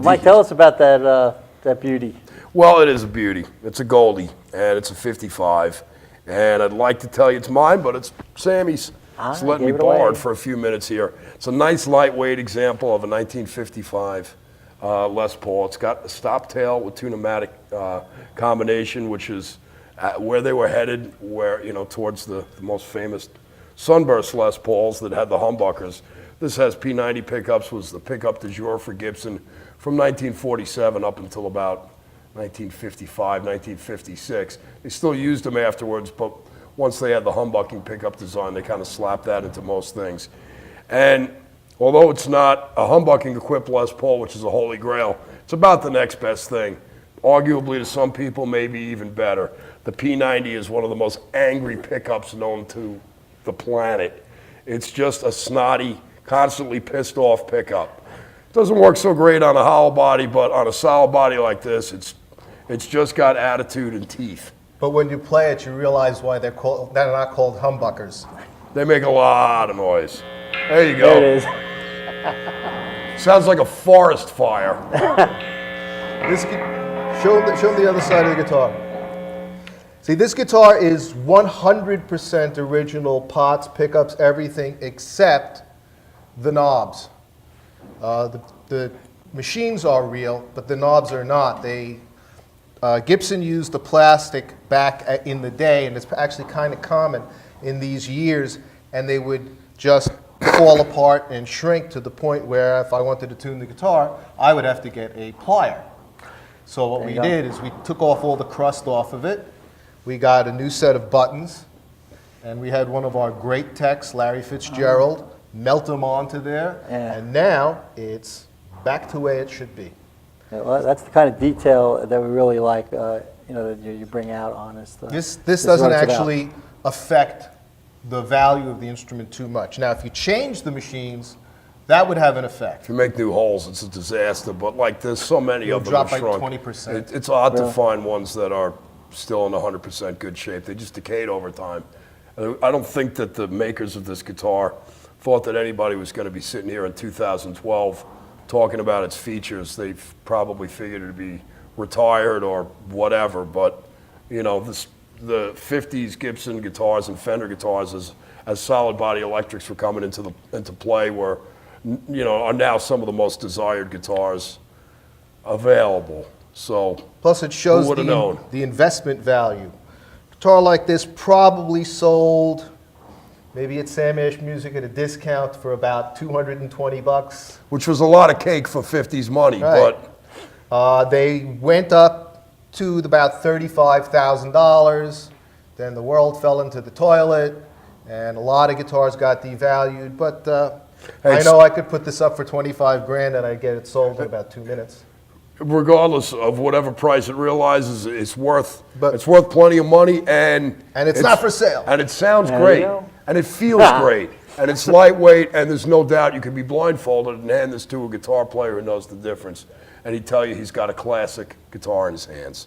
So, Mike, tell us about that beauty. Well, it is a beauty. It's a Goldie, and it's a 55. And I'd like to tell you it's mine, but it's Sammy's. It's letting me borrow it for a few minutes here. It's a nice lightweight example of a 1955 Les Paul. It's got a stop tail with two pneumatic combination, which is where they were headed, towards the most famous Sunburst Les Pauls that had the humbuckers. This has P90 pickups, was the pickup du jour for Gibson from 1947 up until about 1955, 1956. They still used them afterwards, but once they had the humbucking pickup design, they kind of slapped that into most things. And although it's not a humbucking equipped Les Paul, which is a holy grail, it's about the next best thing. Arguably to some people, maybe even better. The P90 is one of the most angry pickups known to the planet. It's just a snotty, constantly pissed off pickup. It doesn't work so great on a hollow body, but on a solid body like this, it's just got attitude and teeth. But when you play it, you realize why they're not called humbuckers. They make a lot of noise. There you go. There it is. Sounds like a forest fire. Show them the other side of the guitar. See, this guitar is 100% original, pots, pickups, everything except the knobs. The machines are real, but the knobs are not. Gibson used the plastic back in the day, and it's actually kind of common in these years, and they would just fall apart and shrink to the point where if I wanted to tune the guitar, I would have to get a plier. So what we did is we took off all the crust off of it. We got a new set of buttons, and we had one of our great techs, Larry Fitzgerald, melt them onto there, and now it's back to the way it should be. Yeah, well, that's the kind of detail that we really like, that you bring out on us. This doesn't actually affect the value of the instrument too much. Now, if you change the machines, that would have an effect. If you make new holes, it's a disaster. But like there's so many of them drop are by shrunk. 20%. It's odd to find ones that are still in 100% good shape. They just decayed over time. I don't think that the makers of this guitar thought that anybody was going to be sitting here in 2012 talking about its features. They probably figured it'd be retired or whatever. But the 50s Gibson guitars and Fender guitars, as solid body electrics were coming into play, are now some of the most desired guitars available. So plus it shows the investment value. A guitar like this probably sold maybe at Sammy Music at a discount for about $220. Which was a lot of cake for 50s money, right. But they went up to about $35,000. Then the world fell into the toilet, and a lot of guitars got devalued. But I know I could put this up for 25 grand and I'd get it sold in about 2 minutes. Regardless of whatever price it realizes, it's worth plenty of money, and it's not for sale. And it sounds great, and it feels great, and it's lightweight, and there's no doubt you could be blindfolded and hand this to a guitar player who knows the difference, and he'd tell you he's got a classic guitar in his hands.